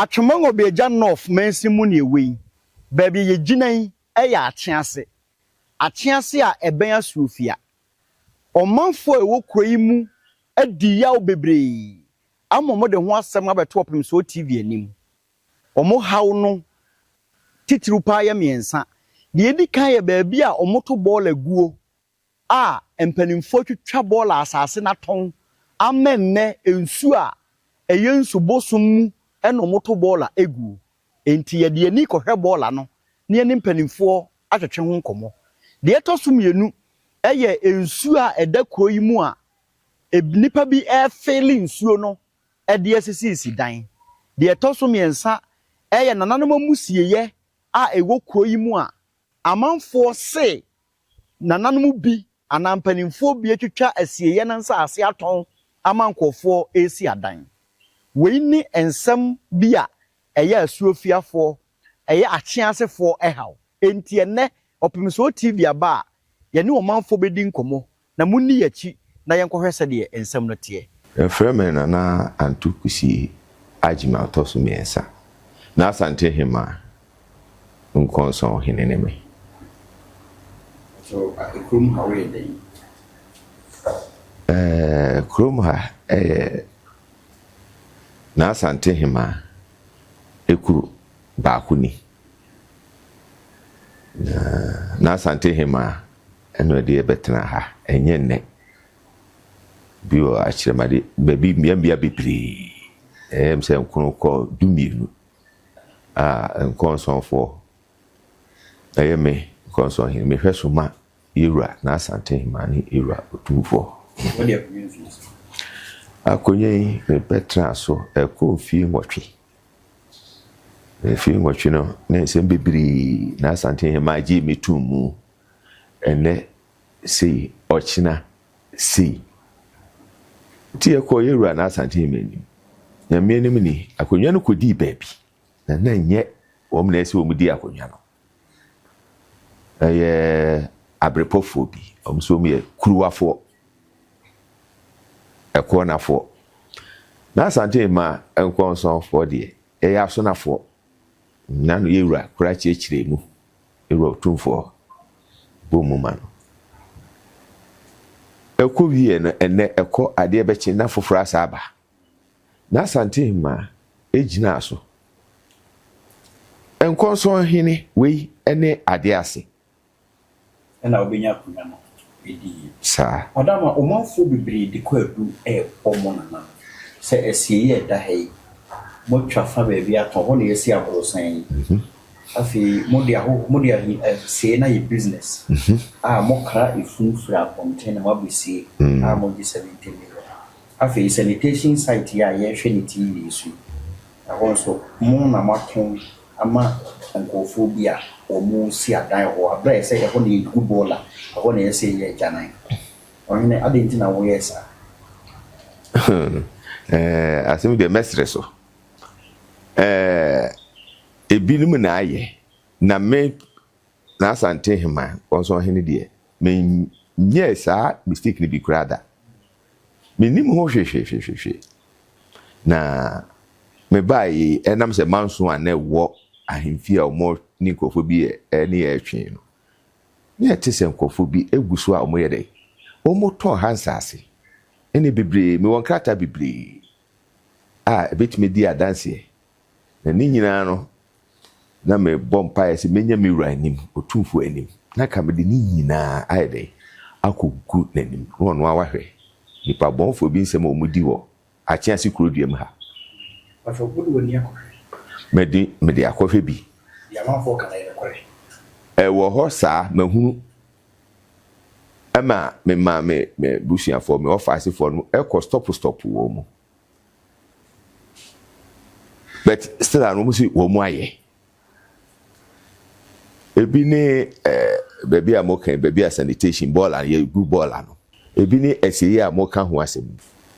Atwemango be ja north mensi mu ne we baby ye ginan eya atease a eben asuofia omanfo ewo kroyi mu adi yaw bebre amomo de ho asem abeto opem so TV anim omo haw no titiru pa ya miensa de edi kan ye baabi a omoto ball aguo a empanimfo twitwa ball asase na ton amenne ensu a eyensu bosum mu eno moto ball egu enti ye de ani kohwe ball no ne ne mpanimfo atwetwe ho nkomo de etoso mienu eye ensu a eda kroyi mu a nipa bi feeling nsuo no ede asisi dan de etoso miensa eye nananom amusieye a ewo kroyi mu a amanfo se nananom bi anampanimfo bi atwitwa asieye nansa ase aton amankofo esi adan we ni ensem bi a eye asuofiafo eye acheasefo ehaw enti ene opemso TV aba ye ne omanfo bedi nkomo na munni yachi na yenkohwese de ensem no tie Fremen na antukusi ajima toso miensa na asante hima nkonso hineneme so krum hawe dey krum ha na asante hima ekuru baakuni na asante hima eno de betena ha enye ne bio achiremade baby mbia bibiri mse nkunu ko dumienu nkonsonfo ayeme konson hin me hwesoma yura na asante hima ni yura otumfo what the communities akonye me betra so ekofie nwotwe fi nwotwe no na nsem bibiri na asante hima ji metumu ene sei ochina sei ti ekọ yewura na asante hima ni na me nim ni akonwa no kodi baabi na nye wom na esi wom di akonwa no abrepofo bi omso me kuruwafo ekọ nafo na asante hima enkonso de asonafo na no yewura kura chiechire mu yewura otumfo bomuma no ekọ wie no ene ekọ ade bechi na foforo asaba na asante hima ejina aso enkonso hene we ene ade ase na obenya kunya no edi sa odama omanfo bibiri de ko adu omona na se esiye da hei mo twafa baabi ato ho na esi aborosan afi modi se na ye business mo kra ifunfura container wabisi mo di 70 million afi sanitation site ya ye hwe ni TV su ahonso mo na maton ama nkofo bia omu si adan ho abra se ye ho ni gubola ho na ese ye janan onne adenti na wo yesa asemi de mestre so ebinum na aye na me na asante hima onso hene de me nyesa mistake ni bi krada me nim ho hwehwehwehwe na me bai enam se manso ane wo ahemfi a omo ni nkofo bi ni etwe no ne etese nkofo bi eguso a omo yede omo ton hansase ene bebre me won krata bebre ebetime di adanse na ni nyina no na me bompa ese menya me wura anim otumfo anim na ka me de ni nyina ayede akogu nanim wono awahwe nipa bonfo bi nsem omudi wo achiasi kuroduam ha afa budu woni akwa me de akwa bi ya manfo kana ile kore wo ho sa mahunu ama me busuafo me office for no e stop wo mu but still I no see wo mu aye ebi ni baby amokan baby sanitation ball and ye good ball no ebi ni esiye amokan ho asem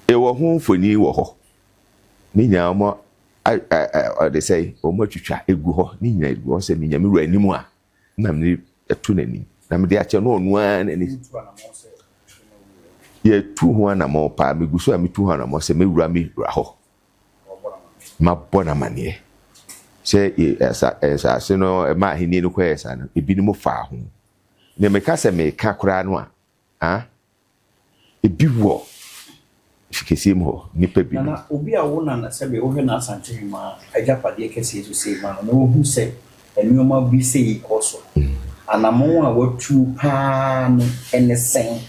e wo ho mfoni wo ho ni nya mo they say o mo twitwa egu ho ni nya egu ho se ni nya me wura animu a na me etu nani na me de ache no onu an ani ye tu ho na mo pa me guso a me tu ho na mo se me wura me wura ho ma bona mane say as no ma hini no kwesa no ebinim fa ho ne meka se meka kora no a ebi wo fikesi mo nipa bi na obi a wona na se be wo hwe na asante ma ajapade kese so sei ma no wo hu se enyoma bi sei koso anamon a watu pa no enesen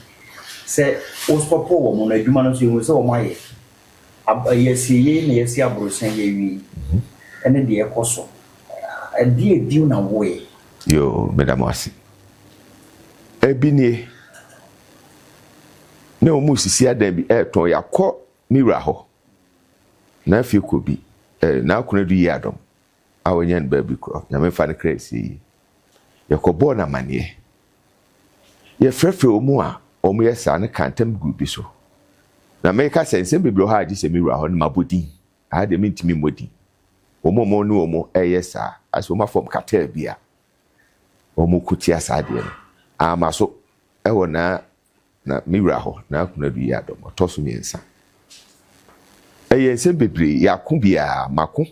se ospopo wo mo na adwuma no so se wo maye yesiye na yesi abrosan ye wi ene de ekoso edi na wo yo madam wasi ebini na omu sisi adam bi ton yakọ mira ho na afi ko bi na akuna du yi adom awonya ba bi kro na me fa ne kresi yakobo na mane ye frefre omu a omu yesa ne kantem gu bi so na me ka sense biblo ha di se mira ho na mabodi a de mintimi modi omo no omo yesa aso ma form cartel bia omu kutia sade no amaso ewo na mira ho na akuna du yi adom toso miensa se bebre yakun bia mako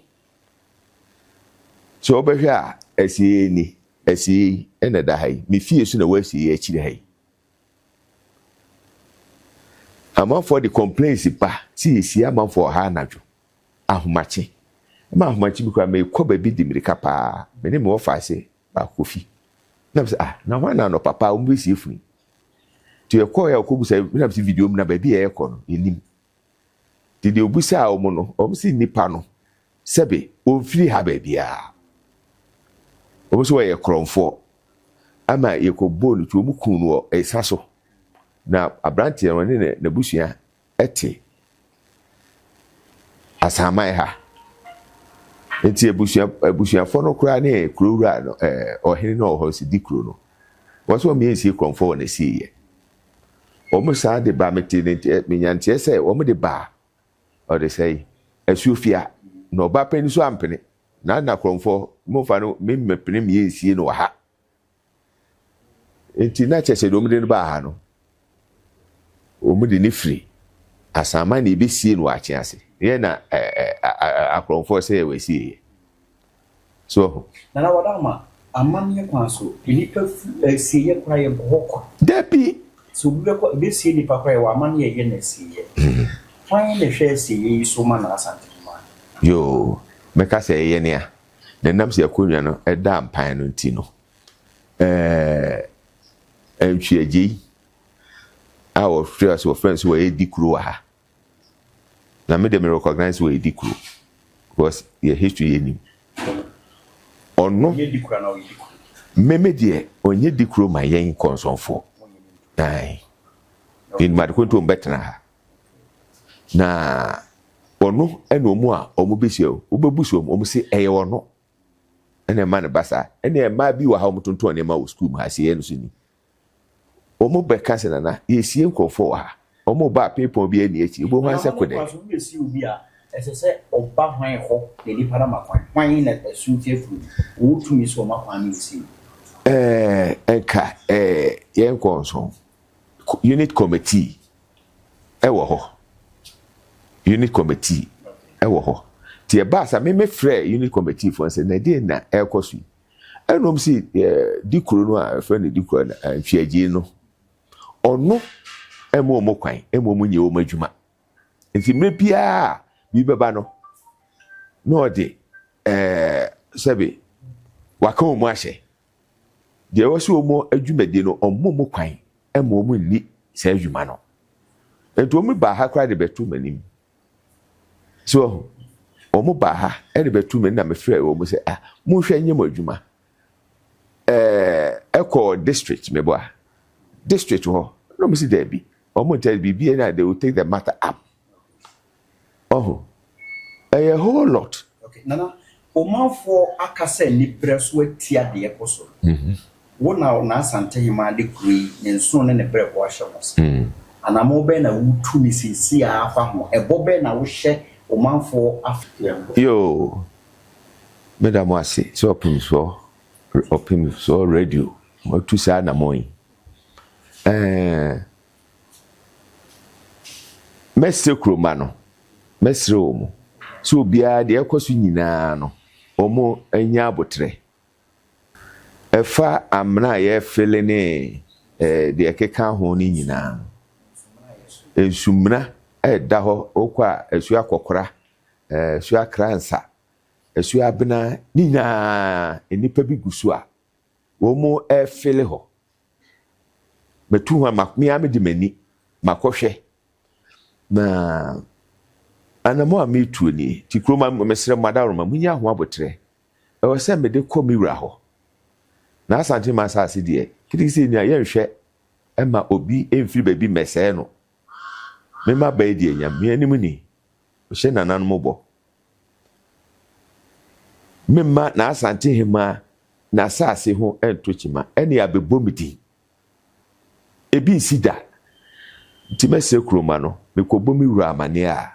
so obehwe a asie ni asie ena da hai me fie so na wasie akire hai ama for the complaints pa ti esi ama for ha anadwo ahomache ma ahomache bi kwa me ko ba bi di mirika pa me ne me wo fa se ba kofi na se na wana no papa o mbi si funi ti e ko ya ko bu se na bi video mu na ba bi e ko no enim did you busa omo no omo si nipa no sebe o firi ha ba bia omo so ye kronfo ama ye ko bolu to mu kunu o esaso na abranti no ne na busua ete asama ha enti busua fo no kura ne kurura no ohene no ho si dikuro no wo so me esi kronfo na si ye omo sa de ba meti ne menyantie se omo de ba or they say Esufia no ba pen so ampene na kromfo mo fa no me mepene me ensie no ha enti na chese do mde no ba ha no o mde ni free asama na ebe sie no achi ase ye na akromfo say we sie so na wadama amanye kwanso inipa sie ye kwa ye boko depi so be sie ni papa ye wa amanye ye na sie why the share see so man asante man yo meka say ye ne a na nam se akonwa no eda ampan no nti no entwiaji our friends were dikuro ha na me dem recognize we dikuro because your history enim ono ye dikuro na we dikuro meme de onye dikuro ma yen konsonfo ai in madkonto mbetna ha na ono ene omu a omu besio obebuso omu se eye ono ene ma ne basa ene ma bi wa ha omu tonto ne ma wo school ha se eno suni omu be kanse na yesie nkofo wa omu ba people bi eni echi bo han se kode kwaso be si obi a esese oba hwan ho de ni para makwan hwan na esuntie fu wo tumi so makwan ni si enka yen konso unit committee ewo ho unit committee ewo ho ti e ba sa me frɛ unit committee for say na dey na ekosu enom si dikuro no a frɛ ne dikuro na hwiaji no ono emo mo kwan emo mo nye o madwuma nti me bia bi beba no no de sebe waka o mo ahye de wo so mo adwumade no ommo mo kwan emo mo ni sa adwuma no enti o mo ba ha kra de betu manim so omo ba ha e de betu me na me frɛ o mo se mo hwɛ nye mo adwuma eko district me bo district ho no me si there bi omo tell bi na they will take the matter up a whole lot okay nana omanfo akase ni preso atia de ekoso wona asante hima de kuri ne nso ne brebo ahye wos anamo be na wutu ni sisi afa ho ebo be na wo hye omanfo afia yo madam ase so open so radio mo tu sa na moyi mestre kroma no mestre omo so bia de ekoso nyina no omo enya abotre efa amna ye fele ne de ekeka ho ni nyina ensumna da ho okwa esu akokora esu akransa esu abena ni nyina enipa bi gusu a omo fele ho metu ha makmia me di mani makohwe na anamo ametu ni tikroma mesere madaroma munya ho abotre e wo se me de komiwra ho na asante masase de kidisi ni ayenhwe ema obi emfiri baby mesee no mema ba di enya me anim ni o hye nanan mo bo mema na asante hema na asase ho entochima ene abebomidi ebi sida timese kroma no mekobo miwra amane a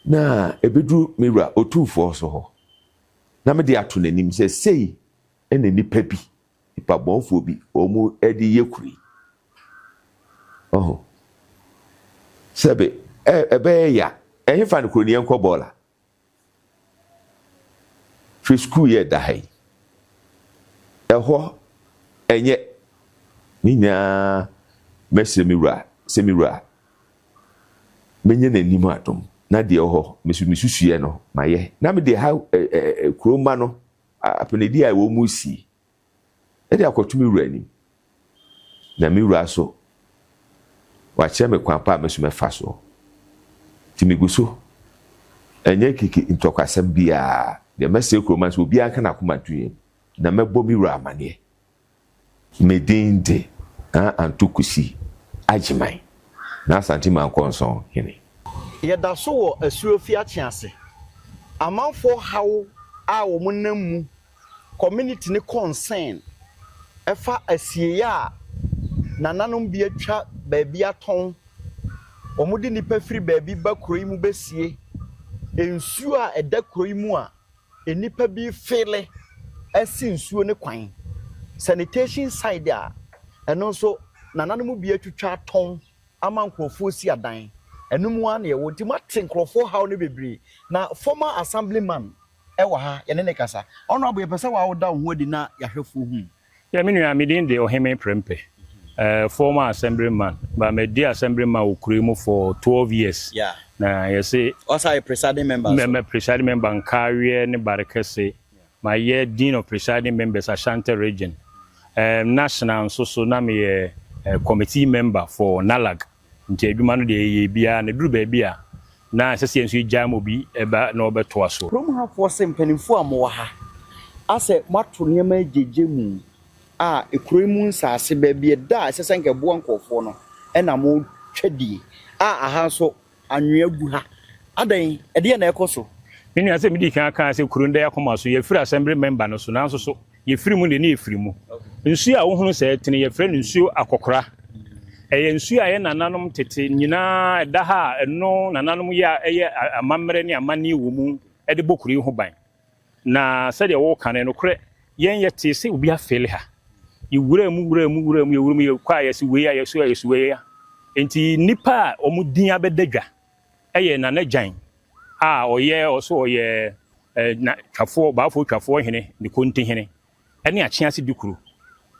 na ebedu miwra otufo so ho na me de ato nanim se sei ene nipa bi nipa bonfo bi omu edi yekuri sebe ebe ya ehin fa nkro ni enko bola free school ye da hai eho enye ninya mesemiwra semiwra menye nanim atom na de ho misusuye no maye na me de ha kroma no apenedi a wo musi e de akotumi wura ni na mi wura so wa cheme kwampa mesume fa so timiguso enye kiki intokwasem bia de mese kroma so bia aka na koma tuye na mebo mi wura amane medinde antukusi ajiman na asante man konson hene yɛda so wɔ asuofi akyease amanfo hawo a wɔn nam mu community ne concern ɛfa asieya a nananom bi atwa baabi atɔn wɔn de nipa firi baabi ba kuro yi mu besie nsuo a ɛda kuro yi mu a nipa bi fele asi nsuo ne kwan sanitation side a ɛno nso nananom bi atwa atɔn ama nkurɔfoɔ si adan enum one ye wonti matin krofo how ne bebre na former assemblyman ewa ha ye ne kasa ono abo ye pese wa woda ho adi na yahwefo hu ya menu ya midin de oheme prempe former assemblyman ba me di assemblyman okuremu for 12 years yeah na ye say also a presiding member me presiding member nkawie ne barekese my year dean of presiding members Ashanti region national so na me committee member for Nalag nti adwuma no de ye bia na duru ba bia na asese enso jam obi eba na obeto aso from ha for sempanimfo amowa ha ase mato niam ajeje mu a ekuremu nsase ba bia da asese nke bo nkofo no na mo twadi aha so anwea gu ha adan ede na ekoso menu ase midi kan aka ase kurunda yakoma so ye free assembly member no so na so ye free mu de na ye free mu nsu a wo hunu se tene ye free nsu akokora nsu aye nananom tete nyina da ha eno nananom ya eye amamre ne amani wo mu de bokuri ho ban na sede wo kan no kre yen yete se obi afele ha yiwura mu ye kwa ye se we ya ye so we ya enti nipa omudin abedadwa eye nanajan a oye oso oye na twafo baafo twafo hene ne konti hene ene achiase dukuru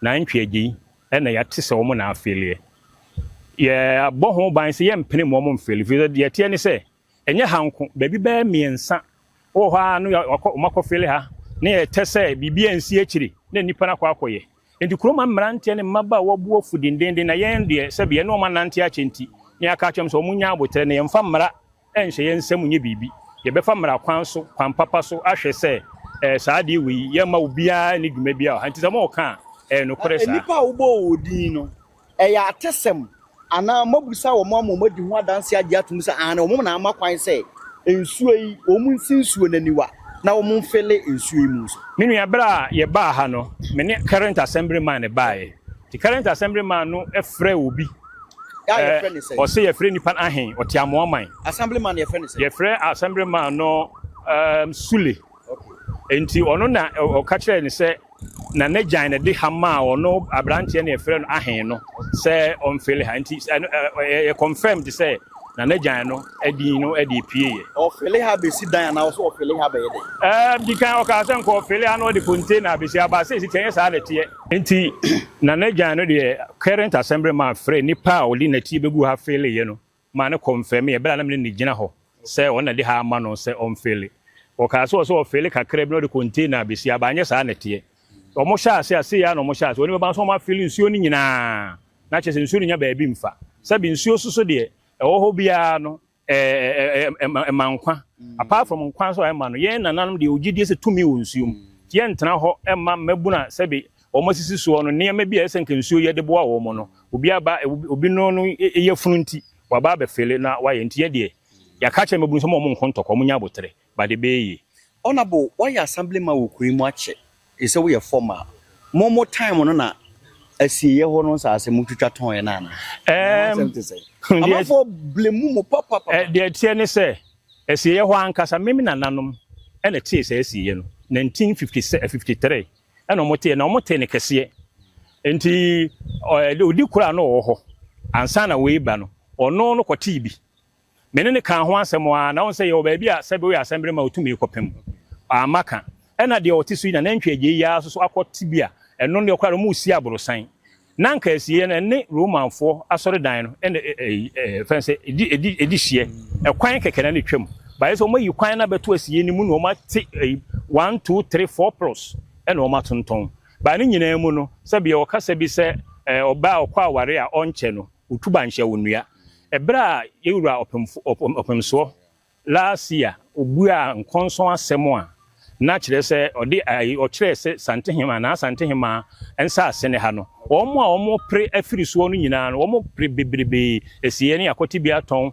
na ntwe agi ena yate se wo mu na afele ye boho ban se ye mpene mo mo mfeli fi ye tie ni se enye hanko baby ba miensa wo ha no makofele ha ne ye tese bibia nsi akiri na nipa na kwa akoye enti kroma mrantie ne maba wo buo fudindende na ye ndie se be no ma nante achenti ne aka chem so munya abotere ne yemfa mra enhye ye nsam nye bibi ye befa mra kwan so kwan papa so ahwe se saade wi ye ma obia ne dwuma bia ha nti se mo ka no kore sa nipa wo bo odin no ya atesem ana mabusa wo mama madi ho adanse age atum se ana wo na amakwan se ensuo yi wo mu nsinsuo naniwa na wo mu fele ensuo yi mu so menu ya bra ye ba ha no me ne current assemblyman ba ye the current assemblyman no efre obi ya friend say o se ye frɛ nipa ahen o ti amoaman assemblyman ye friend say ye frɛ assemblyman no Sule okay enti ono na o ka kire ni se na nejan na de hama ono abrante na ye frɛ no ahen no se on fele ha enti ye confirmed say na ne gyan no edin no edi pie ofele ha be si dan na so ofele ha be de di kan o ka san ko ofele ano de container be si aba se si tenye sa de tie enti na ne gyan no de current assembly man free ni pa oli na ti begu ha fele ye no ma ne confirm ye bela na me ni gina ho se on na de ha ma no se on fele o ka so ofele kakra bi no de container be si aba anye sa na tie o mo sha ase ya no mo sha ase oni be ba so ma fele nsuo ni nyina na che se nsuo nya ba bi mfa sabi nsuo soso de ho bia no mankwa apart from nkwa so ema no ye nananom de ogidie se tumi wo nsuom tie ntena ho ema mabuna sabi o masisi so no ne ma bia ese nka nsuo ye de boa wo mo no obi aba obi no no ye fununti waba be fele na wa ye ntie de ya ka che mabunu so mo nkontoko mo nya botere ba de beyi honorable why assembly ma wo kurimu ache ise wo ye formal more time no na asiye ho no sa ase mutwitwa ton ye na na amafo blemu mo papa de tie ne se asiye ho ankasa memi nananom ene tie se asiye no 1953 ene omote na omote ne kese enti odi kura no wo ho ansa na we ba no ono no kwati bi mene ne kan ho asem a na won se ye o ba bi a sebe we assembly ma otumi kopem amaka ena de otisu na nantwaje ya so akoti bi a eno ne kwara mu si aborosan nanka asiye na ne romanfo asore dan no ene fense edi hie ekwan kekere na twam ba yeso mayi kwan na beto asiye ni mu no ma ti 1 2 3 4 plus ene o ma tonton ba ne nyina mu no sabe o kasa bi se oba okwa aware a onche no utuba nhye wonua ebra yewura opemso last year obua nkonson asem a na kire se odi o kire se santehima na santehima ensa asene ha no omo pre afiri so no nyina no omo pre bebrebe esiye ne yakoti bi aton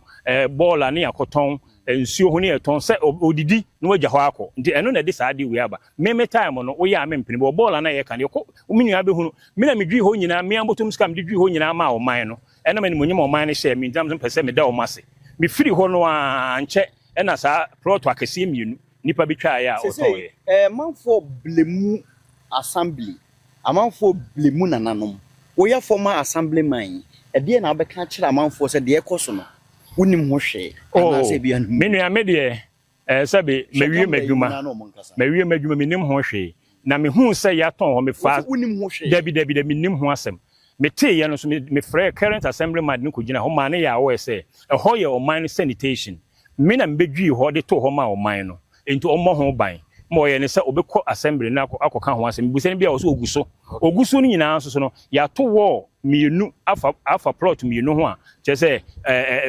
ball ne yakoton nsuo ho ne yaton se odidi no wagya ho akọ nti eno na de saade wi aba meme time no wo ya mempene bo ball na ye kan ye ko omenua be hunu me na medwi ho nyina me ambotom skam de dwi ho nyina ma o man no eno me monyem o man ne share me ndam pese me da o mase me firi ho no a nche ena sa proto akese mienu nipa bitwa ya otoye manfo blemu assembly amanfo blemu nananom wo ya former assemblyman de na obeka kira amanfo se de ekoso no wonim ho hwe ana se bia no menu ya me de sabe mewie madwuma menim ho hwe na me hu se ya ton ho me fa wonim ho hwe dabi menim ho asem me te ye no so me frɛ current assemblyman ne ko gina ho ma ne ya wo se ho ye o man sanitation me na mbedwi ho de to ho ma o man no enti omo ho ban mo ye ne se obekọ assembly na akoka ho asem busen bia wo so oguso no nyina so no ya to wo mienu afa plot mienu ho a che se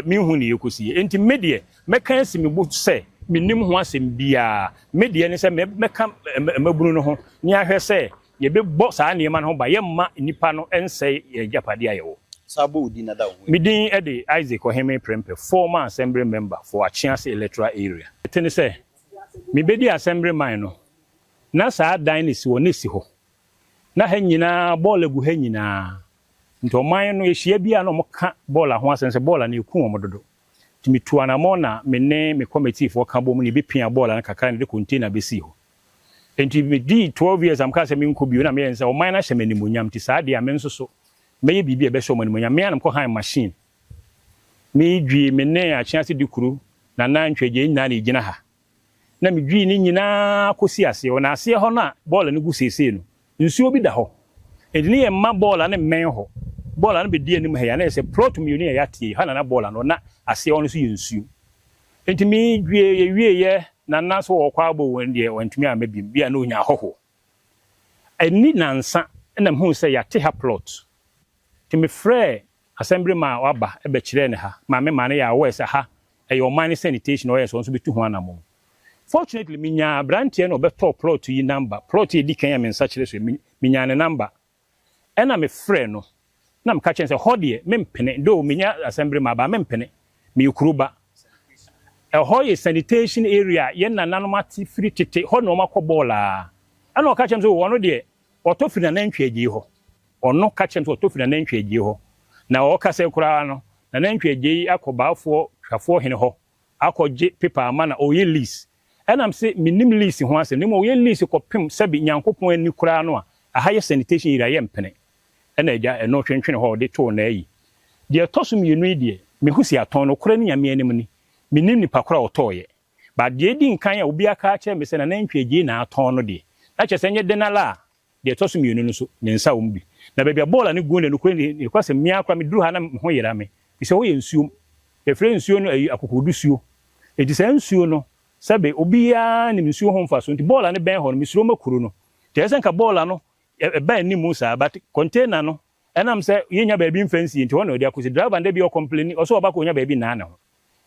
mi hu ne yekosi enti medie meka esi me bu se minim ho asem bia medie ne se meka mabunu no ho ni ahwe se ye be bo saa ne ma no ba ye ma nipa no ense ye japade ayewo sabo udi na da wo midin ede Isaac Oheme Prempe former assembly member for Achiase electoral area tene se mi bedi assembly man no na saa dan ne si wo ne si ho na ha nyina ball egu ha nyina nto man no ehia bia no moka ball ho asense ball na eku wo mododo timi tuana mo na me ne me committee for ka bom ne bi pia ball na kakra ne de container be si ho enti me di 12 years am ka se me nko bi na me yense o man na hye manimonyam ti saa de a me nso so me bibi e be hye manimonyam me anam ko han machine me dwi me ne Achiase dikuru na nantweje nyina na egina ha na me dwi ni nyina kosi ase o na ase ho na ball ne gu sese no nsuo bi da ho edini ye ma ball na men ho ball na be di anim ha ya na se plot mu ni ya tie ha na ball no na ase ho no so nsuo enti me dwi ye wie ye na na so wo kwa abo won de wantumi a mabim bia na onya hoho eni nansa na me hu se ya te ha plot ti me frɛ assembly ma waba e be kire ne ha ma me ma ne ya wo se ha e yo man sanitation o so bi tu ho anamo. Fortunately, minya brantie no beto plot yi number. Plot yi di kan me nsa kire so minya ne number. Ena me frɛ no. Na me ka chen se hodie mempene do minya assembly ma ba mempene. Me ukuruba. Ho ye sanitation area ye nananom ati free tete ho no makɔ ball a. Ana o ka chen so wo no de oto firi na ntwaji ho. Ono ka chen so oto firi na ntwaji ho. Na o ka se kura no na ntwaji akɔbaafo hwafo hene ho. Akɔgye paper amana o ye lease. Enam se minim lease ho ase nimo ye lease kopem sabi nyankopon ani kura no a aha ye sanitation area ye mpene ena eja eno twentwene ho de to na yi de tosum yenu die mehu si atɔn no kora ne nyame anim ni menim nipa kora ɔtɔɔyɛ ba de di nkan a obi aka akyɛ me sɛ na nantwie na atɔn no de na kyɛ sɛ nyɛ denala de to so mienu no so ne nsa wo bi na baabi a bɔɔla ne gu ne no kora ne kwasɛ mmea kora me duru ha na ho yera me sɛ wo yɛ nsuo yɛfrɛ nsuo no akokodu suo edi sɛ nsuo no sɛbe obiara ne nsuo ho mfa so nti bɔɔla ne bɛn hɔ no mesuro makuro no kyɛ sɛ nka bɔɔla no ɛbɛn ne mu saa but container no ɛnam sɛ yɛnya baabi mfansi nti hɔ na ɔde akosi driver nda bi ɔcomplain ɔso ɔba ko nya baabi na ho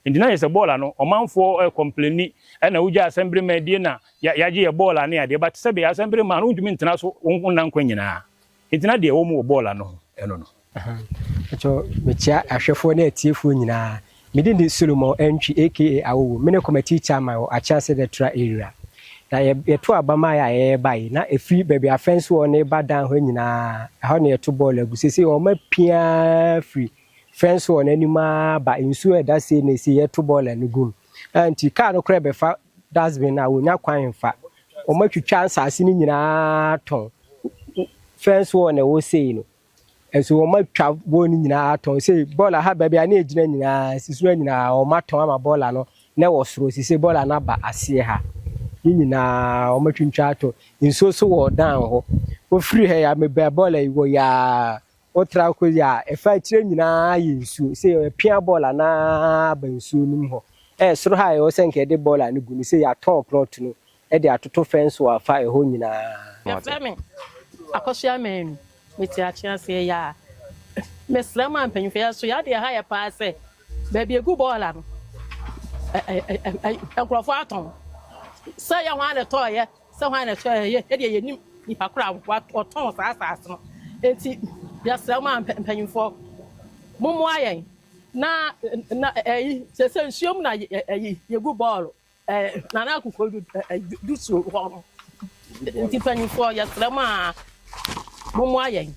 nti na yɛ sɛ bɔɔla no ɔmanfoɔ complain ɛna wogya assembly man die na yagye yɛ bɔɔla ne ade but sɛbe assembly man no ntumi ntena so wonna nkwa nyinaa nti na deɛ wɔ mu wɔ bɔɔla no ɛno no ɛto mekyia ahwɛfoɔ ne atiefoɔ nyinaa mede ne Solomon Entry aka awo me ne committee chairman o Achase the tra area na yeto abama ya bai na efi baabi afense wo ne badan ho nyinaa ha ne yeto ball agusese o ma pia free fence wo na anima ba nsu eda se ne se yeto ball ne gum anti car no kra be fa dustbin na wonya kwan fa o ma twitwa ansase ni nyinaa ton fence wo na wo sei no enso wo ma twa wo ni nyinaa ton sei ball ha baabi a na ejina nyinaa sisura nyinaa o ma ton ama ball no na wo soro sise ball na ba ase ha nyina o ma twintwa to nso so wo dan ho o free he ya me ba ball yi wo ya o tra ko ya e fa kire nyina yi nsu se pia ball na ba nsu nim ho soro ha yo senke de ball ani gu ni se ya ton plot no e de atoto fence wa fa e ho nyina ya fami akosua men meti Achase ya me slama mpanyin fa so ya de ha ya pa se ba bi egu ball no enkrofo aton say ya wan le toye say wan le toye e de yenim nipa kura oton saasas no enti ya selma mpanyimfo mumu ayen na se nsuom na yegu ball na na akukodu dusu ho enti mpanyimfo ya selma mumu ayen